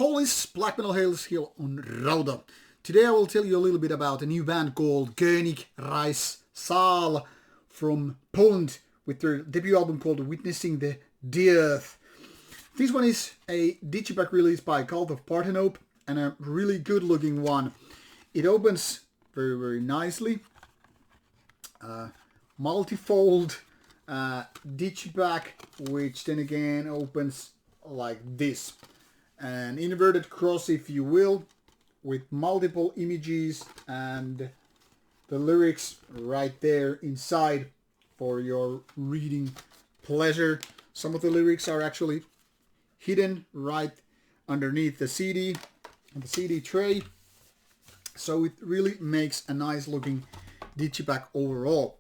Polish black metal hails here on Rauta. Today I will tell you a little bit about a new band called Königreichssaal from Poland with their debut album called Witnessing the Dearth. This one is a digipack release by Cult of Parthenope and a really good looking one. It opens very nicely. Multifold digipack, which then again opens like this. An inverted cross, if you will, with multiple images and the lyrics right there inside for your reading pleasure. Some of the lyrics are actually hidden right underneath the CD and the CD tray, so it really makes a nice looking digipack overall.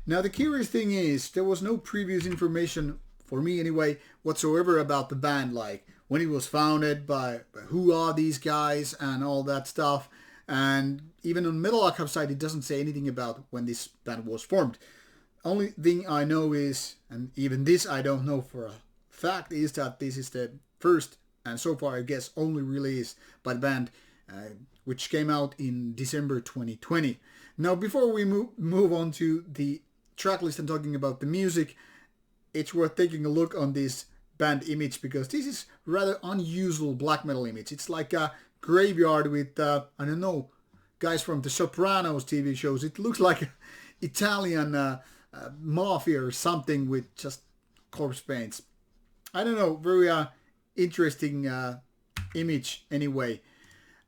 Now the curious thing is, there was no previous information, for me anyway, whatsoever about the band, like when it was founded, by who are these guys and all that stuff. And even on Metal Archive site it doesn't say anything about when this band was formed. Only thing I know is, and even this I don't know for a fact, is that this is the first and so far I guess only release by the band, which came out in December 2020. Now before we move on to the tracklist and talking about the music, it's worth taking a look on this band image, because this is rather unusual black metal image. It's like a graveyard with I don't know, guys from the Sopranos TV shows. It looks like Italian mafia or something with just corpse paints. I don't know, very interesting image anyway.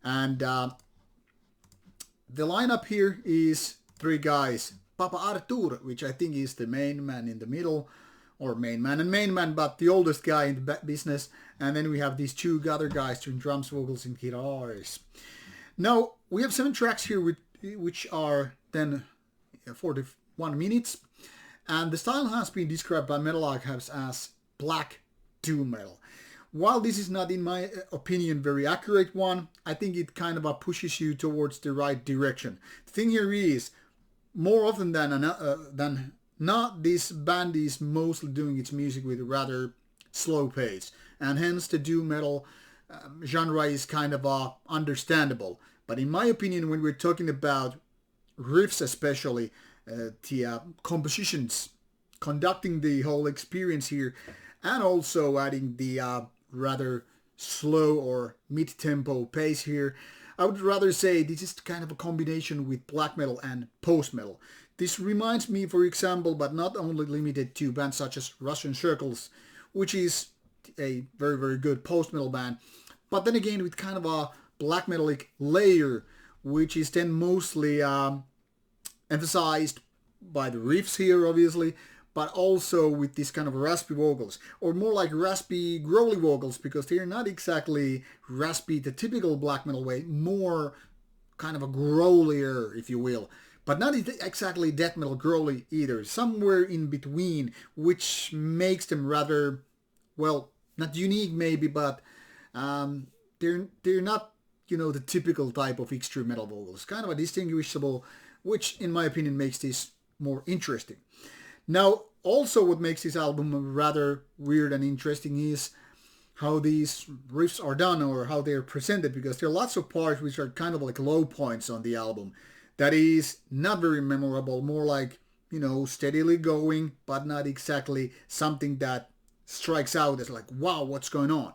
And the lineup here is three guys. Papa Artur, which I think is the main man in the middle, or main man, but the oldest guy in the business. And then we have these two other guys doing drums, vocals, and guitars. Now, we have 7 tracks here which are then 41 minutes. And the style has been described by Metal Archives as black doom metal. While this is not, in my opinion, very accurate one, I think it kind of pushes you towards the right direction. The thing here is, more often than not, this band is mostly doing its music with a rather slow pace, and hence the doom metal genre is kind of understandable. But in my opinion, when we're talking about riffs especially, the compositions, conducting the whole experience here, and also adding the rather slow or mid-tempo pace here, I would rather say this is kind of a combination with black metal and post-metal. This reminds me, for example, but not only limited to bands such as Russian Circles, which is a very good post-metal band, but then again with kind of a black metallic layer, which is then mostly emphasized by the riffs here, obviously, but also with this kind of raspy vocals, or more like raspy, growly vocals, because they're not exactly raspy the typical black metal way, more kind of a growlier, if you will. But not exactly death metal growly either, somewhere in between, which makes them rather, well, not unique maybe, but they're not, you know, the typical type of extreme metal vocals. Kind of a distinguishable, which in my opinion makes this more interesting. Now, also what makes this album rather weird and interesting is how these riffs are done, or how they're presented, because there are lots of parts which are kind of like low points on the album. That is not very memorable, more like, you know, steadily going, but not exactly something that strikes out as like, wow, what's going on?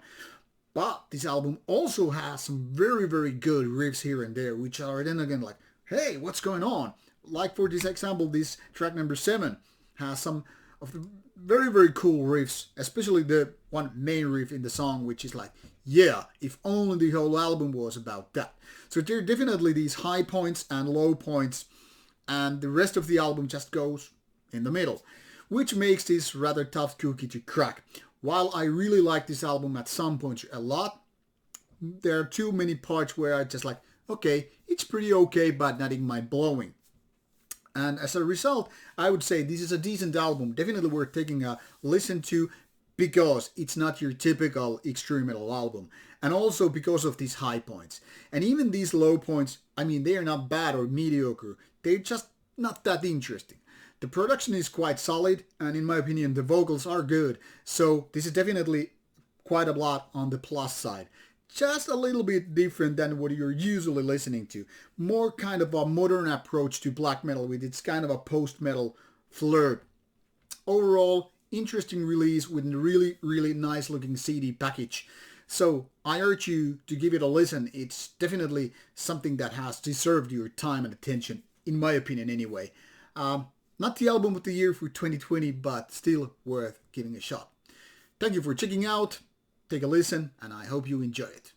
But this album also has some very good riffs here and there, which are then again like, hey, what's going on? Like for this example, this track number 7 has some of the very cool riffs, especially the one main riff in the song, which is like, yeah, if only the whole album was about that. So there are definitely these high points and low points, and the rest of the album just goes in the middle, which makes this rather tough cookie to crack. While I really like this album at some points a lot, there are too many parts where I just like, okay, it's pretty okay, but nothing mind-blowing. And as a result, I would say this is a decent album, definitely worth taking a listen to, because it's not your typical extreme metal album, and also because of these high points. And even these low points, I mean, they are not bad or mediocre, they're just not that interesting. The production is quite solid, and in my opinion the vocals are good, so this is definitely quite a lot on the plus side. just a little bit different than what you're usually listening to. More kind of a modern approach to black metal with its kind of a post-metal flirt. Overall, interesting release with a really, really nice looking CD package. So I urge you to give it a listen. It's definitely something that has deserved your time and attention, in my opinion anyway. Not the album of the year for 2020, but still worth giving a shot. Thank you for checking out. Take a listen, and I hope you enjoy it.